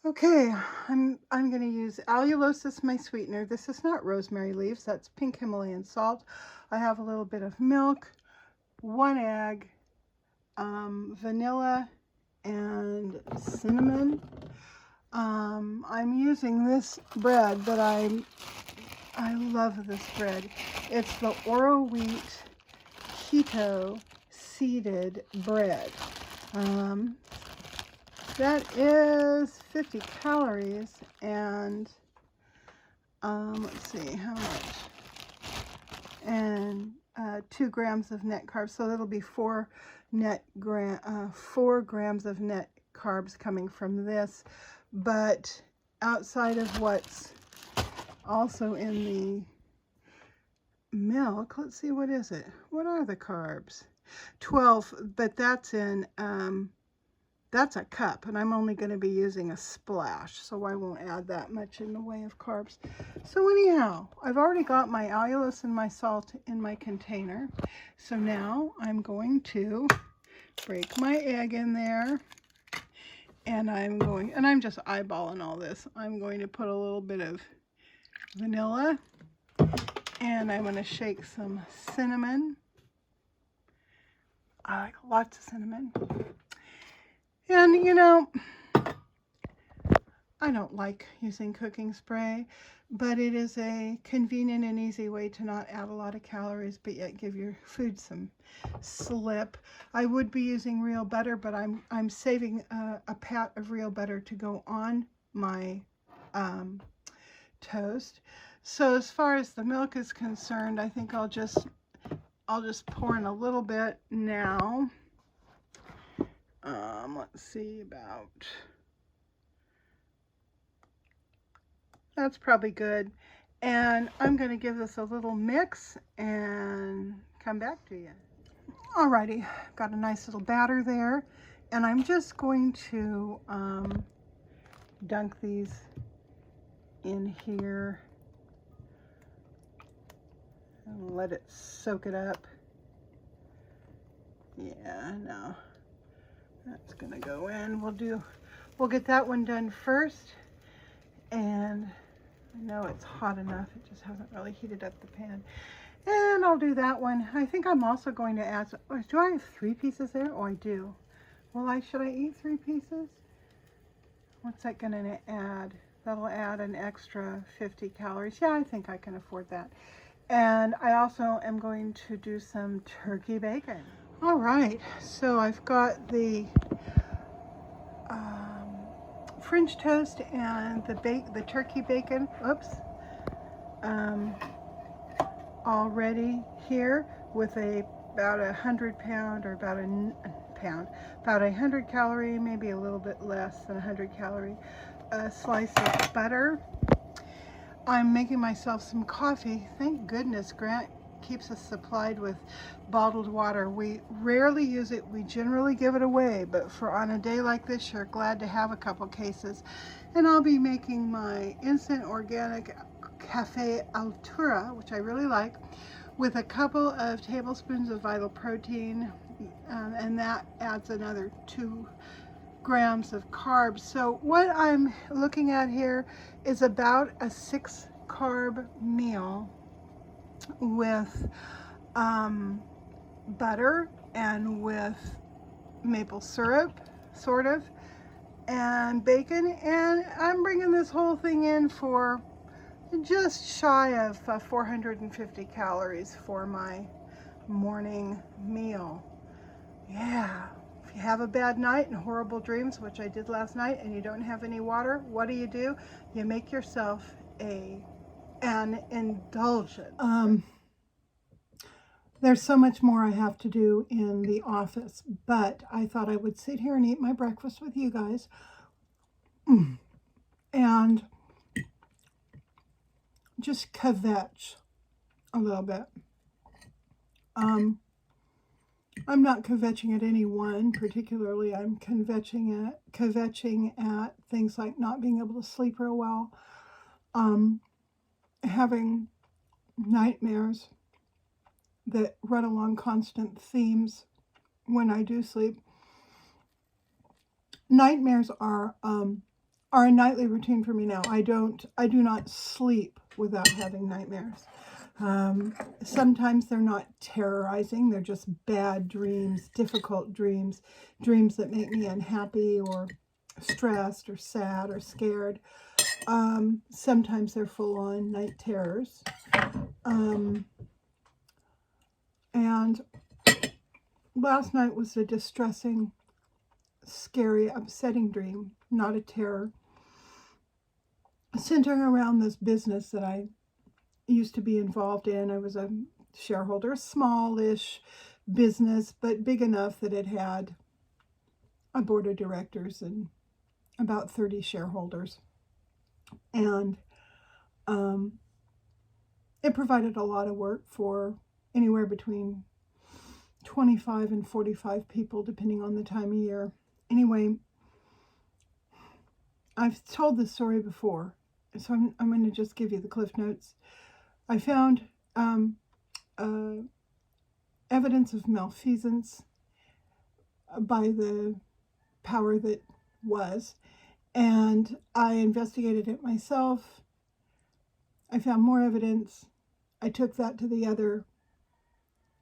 Okay, I'm going to use allulose as my sweetener. This is not rosemary leaves, that's pink Himalayan salt. I have a little bit of milk, 1 egg, vanilla, and cinnamon. I'm using this bread that I love this bread. It's the Oro Wheat Keto Seeded bread. That is 50 calories and let's see how much, and 2 grams of net carbs. So that'll be 4 grams of net carbs coming from this. But outside of what's also in the milk, let's see, what is it? What are the carbs? 12, but that's in that's a cup, and I'm only going to be using a splash, so I won't add that much in the way of carbs. So anyhow, I've already got my allulose and my salt in my container. So now I'm going to break my egg in there, and I'm just eyeballing all this. I'm going to put a little bit of vanilla, and I'm going to shake some cinnamon. I like lots of cinnamon. And you know, I don't like using cooking spray, but it is a convenient and easy way to not add a lot of calories, but yet give your food some slip. I would be using real butter, but I'm saving a pat of real butter to go on my toast. So as far as the milk is concerned, I think I'll just pour in a little bit now. Let's see, that's probably good. And I'm going to give this a little mix and come back to you. Alrighty, got a nice little batter there. And I'm just going to dunk these in here and let it soak it up. Yeah, no. That's gonna go in. We'll get that one done first. And I know it's hot enough, it just hasn't really heated up the pan. And I'll do that one. I think I'm also going to add, do I have 3 pieces there? Oh, I do. Well, should I eat 3 pieces? What's that gonna add? That'll add an extra 50 calories. Yeah, I think I can afford that. And I also am going to do some turkey bacon. All right, so I've got the French toast and the turkey bacon, already here with about 100 pound, or about about 100 calorie, maybe a little bit less than 100 calorie, slice of butter. I'm making myself some coffee. Thank goodness Grant keeps us supplied with bottled water. We rarely use it. We generally give it away, but for on a day like this, you're glad to have a couple cases. And I'll be making my instant organic cafe altura, which I really like, with a couple of tablespoons of vital protein, and that adds another 2 grams of carbs. So what I'm looking at here is about a 6 carb meal with butter and with maple syrup, sort of, and bacon. And I'm bringing this whole thing in for just shy of 450 calories for my morning meal. Yeah. If you have a bad night and horrible dreams, which I did last night, and you don't have any water, what do? You make yourself an indulgence. There's so much more I have to do in the office, but I thought I would sit here and eat my breakfast with you guys. And just kvetch a little bit. I'm not kvetching at anyone particularly. I'm kvetching at things like not being able to sleep real well, having nightmares that run along constant themes when I do sleep. Nightmares are are a nightly routine for me now. I do not sleep without having nightmares. Sometimes they're not terrorizing. They're just bad dreams, difficult dreams, dreams that make me unhappy or stressed or sad or scared. Sometimes they're full-on night terrors. And last night was a distressing, scary, upsetting dream, not a terror, centering around this business that I used to be involved in. I was a shareholder, a smallish business, but big enough that it had a board of directors and about 30 shareholders. And it provided a lot of work for anywhere between 25 and 45 people, depending on the time of year. Anyway, I've told this story before, so I'm going to just give you the Cliff Notes. I found evidence of malfeasance by the power that was, and I investigated it myself. I found more evidence. I took that to the other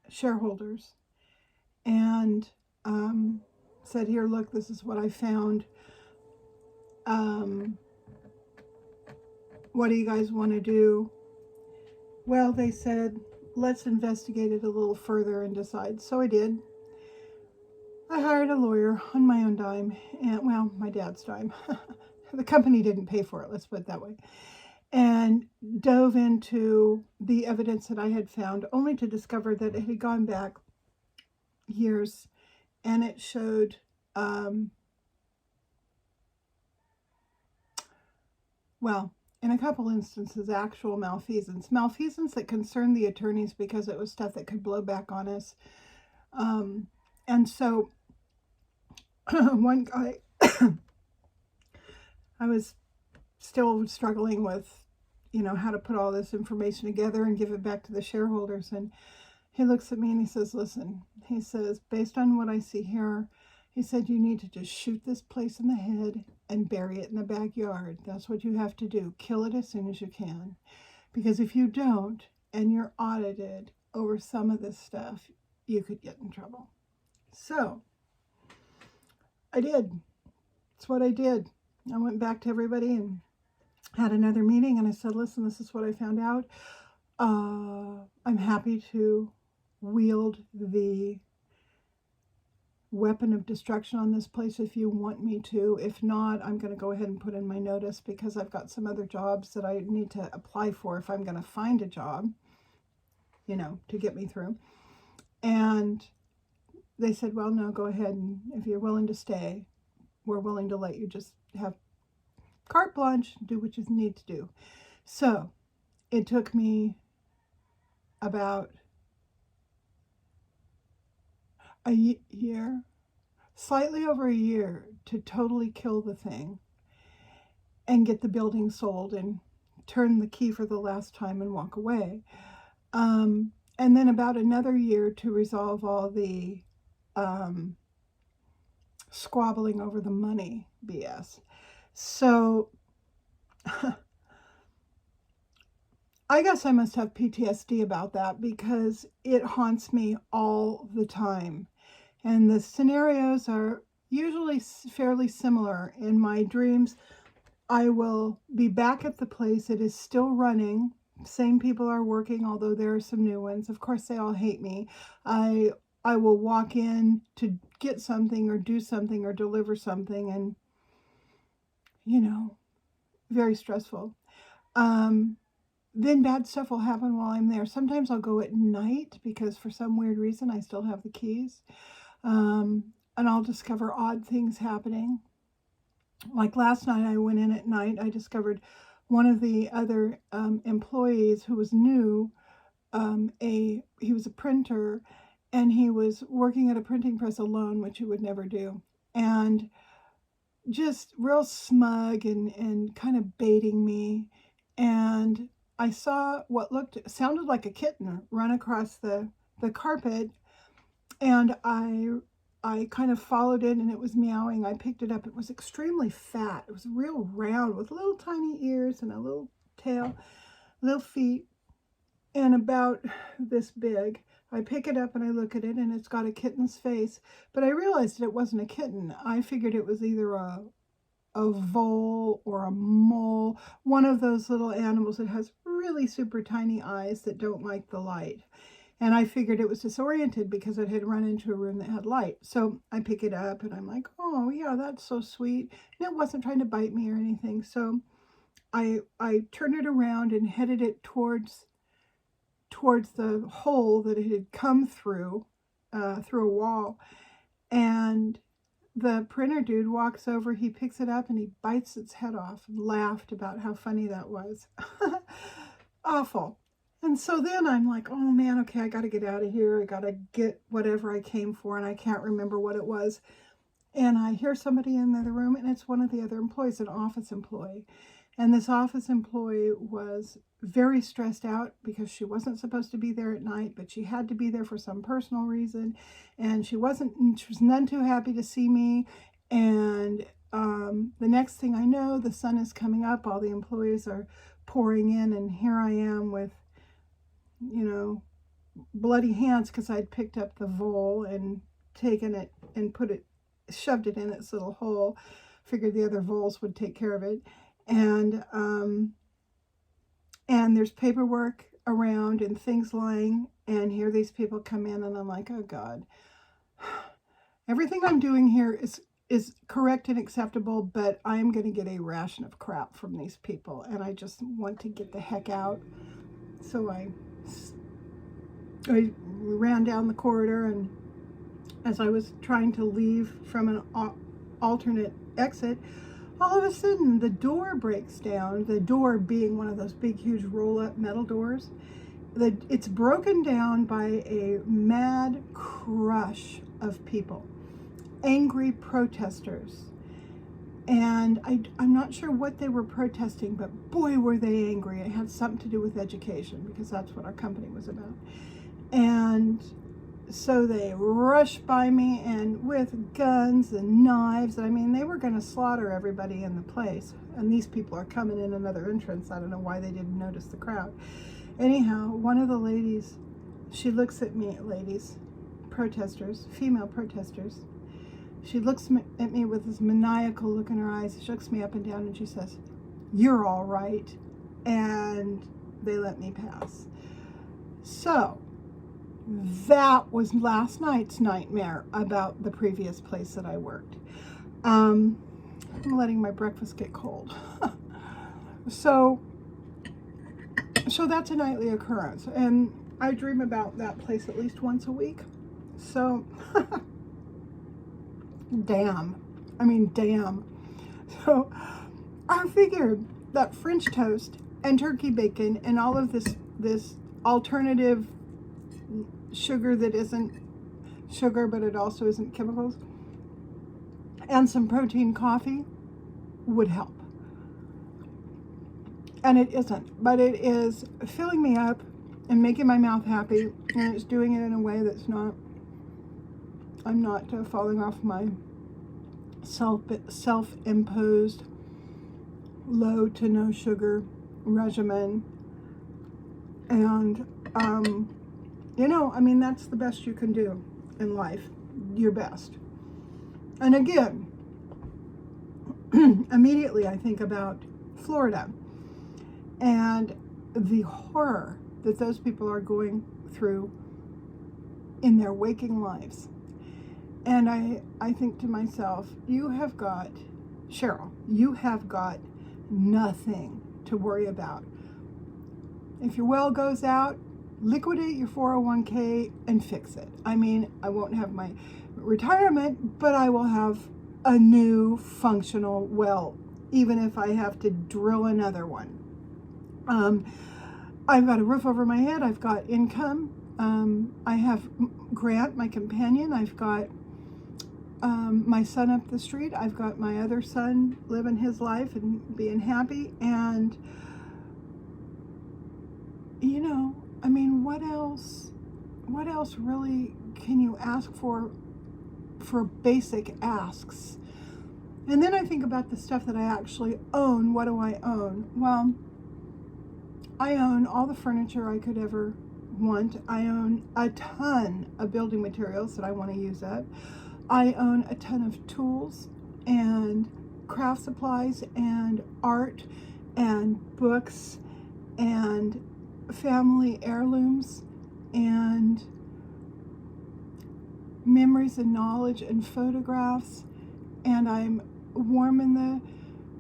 shareholders and said, here, look, this is what I found. What do you guys want to do? Well, they said, let's investigate it a little further and decide. So I did. I hired a lawyer on my own dime, and well, my dad's dime. The company didn't pay for it, let's put it that way. And dove into the evidence that I had found, only to discover that it had gone back years, and it showed well, in a couple instances, actual malfeasance that concerned the attorneys because it was stuff that could blow back on us. And so one guy, I was still struggling with, how to put all this information together and give it back to the shareholders. And he looks at me and he says, listen, he says, based on what I see here, he said, you need to just shoot this place in the head and bury it in the backyard. That's what you have to do. Kill it as soon as you can. Because if you don't, and you're audited over some of this stuff, you could get in trouble. So, I did. That's what I did. I went back to everybody and had another meeting, and I said, listen, this is what I found out. I'm happy to wield the weapon of destruction on this place if you want me to. If not, I'm going to go ahead and put in my notice because I've got some other jobs that I need to apply for if I'm going to find a job, to get me through. And they said, well, no, go ahead, and if you're willing to stay, we're willing to let you just have carte blanche, do what you need to do. So it took me about a year, slightly over a year, to totally kill the thing and get the building sold and turn the key for the last time and walk away. And then about another year to resolve all the squabbling over the money BS. So I guess I must have PTSD about that because it haunts me all the time. And the scenarios are usually fairly similar. In my dreams, I will be back at the place. It is still running. Same people are working, although there are some new ones. Of course, they all hate me. I will walk in to get something or do something or deliver something, and, very stressful. Then bad stuff will happen while I'm there. Sometimes I'll go at night because for some weird reason I still have the keys. And I'll discover odd things happening. Like last night I went in at night. I discovered one of the other employees who was new, he was a printer, and he was working at a printing press alone, which he would never do. And just real smug and kind of baiting me. And I saw what sounded like a kitten run across the carpet, and I I kind of followed it and it was meowing. I picked it up. It was extremely fat. It was real round with little tiny ears and a little tail, little feet, and about this big. I pick it up and I look at it and it's got a kitten's face, but I realized that it wasn't a kitten. I figured it was either a vole or a mole, one of those little animals that has really super tiny eyes that don't like the light. And I figured it was disoriented because it had run into a room that had light. So I pick it up and I'm like, oh yeah, that's so sweet. And it wasn't trying to bite me or anything. So I turned it around and headed it towards the hole that it had come through a wall. And the printer dude walks over, he picks it up and he bites its head off and laughed about how funny that was. Awful. And so then I'm like, oh man, okay, I got to get out of here. I got to get whatever I came for, and I can't remember what it was. And I hear somebody in the other room, and it's one of the other employees, an office employee. And this office employee was very stressed out because she wasn't supposed to be there at night, but she had to be there for some personal reason. And she was none too happy to see me. And the next thing I know, the sun is coming up, all the employees are pouring in, and here I am with, bloody hands because I'd picked up the vole and taken it and shoved it in its little hole. Figured the other voles would take care of it. And there's paperwork around and things lying, and here these people come in, and I'm like, oh God. Everything I'm doing here is correct and acceptable, but I'm going to get a ration of crap from these people, and I just want to get the heck out. So I ran down the corridor, and as I was trying to leave from an alternate exit, all of a sudden the door breaks down, the door being one of those big, huge roll-up metal doors. It's broken down by a mad crush of people, angry protesters. And I'm not sure what they were protesting, but boy, were they angry. It had something to do with education, because that's what our company was about. And so they rushed by me, and with guns and knives. I mean, they were going to slaughter everybody in the place. And these people are coming in another entrance. I don't know why they didn't notice the crowd. Anyhow, one of the ladies, she looks at me, protesters, female protesters. She looks at me with this maniacal look in her eyes. She looks me up and down and she says, "You're all right." And they let me pass. So that was last night's nightmare about the previous place that I worked. I'm letting my breakfast get cold. So that's a nightly occurrence. And I dream about that place at least once a week. So, damn. So I figured that French toast and turkey bacon and all of this alternative sugar that isn't sugar, but it also isn't chemicals, and some protein coffee would help. And it isn't, but it is filling me up and making my mouth happy, and it's doing it in a way that's not, I'm not falling off my self-imposed low to no sugar regimen. And that's the best you can do in life, your best. And again, immediately I think about Florida and the horror that those people are going through in their waking lives. And I think to myself, Cheryl, you have got nothing to worry about. If your well goes out, liquidate your 401k and fix it. I mean, I won't have my retirement, but I will have a new functional well, even if I have to drill another one. I've got a roof over my head. I've got income. I have Grant, my companion. I've got my son up the street. I've got my other son living his life and being happy. And, what else really can you ask for for basic asks. And then I think about the stuff that I actually own. What do I own? Well, I own all the furniture I could ever want. I own a ton of building materials that I want to use up. I own a ton of tools and craft supplies and art and books and family heirlooms and memories and knowledge and photographs. And I'm warm in the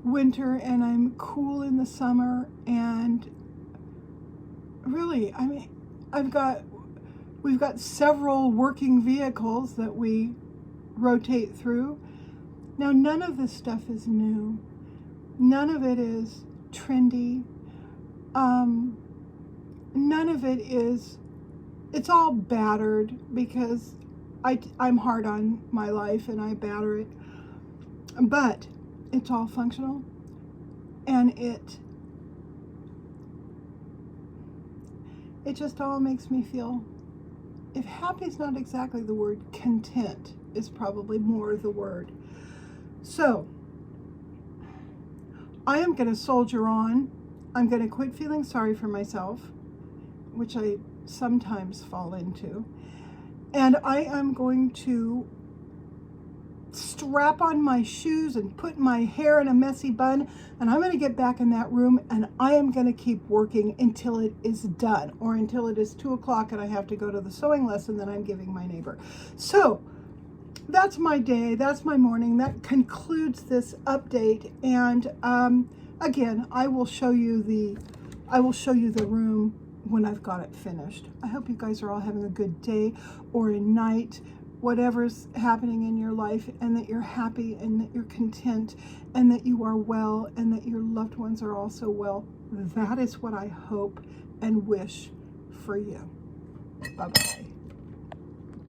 winter and I'm cool in the summer. And really, I mean, we've got several working vehicles that we rotate through. Now, none of this stuff is new. None of it is trendy. None of it is, it's all battered because I'm hard on my life and I batter it. But it's all functional, and it just all makes me feel, if happy is not exactly the word, content is probably more the word. So I am going to soldier on. I'm going to quit feeling sorry for myself, which I sometimes fall into, and I am going to strap on my shoes and put my hair in a messy bun, and I'm going to get back in that room and I am going to keep working until it is done, or until it is 2 o'clock and I have to go to the sewing lesson that I'm giving my neighbor. So that's my day, that's my morning, that concludes this update. And again, I will show you the room when I've got it finished. I hope you guys are all having a good day or a night, whatever's happening in your life, and that you're happy and that you're content and that you are well and that your loved ones are also well. That is what I hope and wish for you. Bye-bye.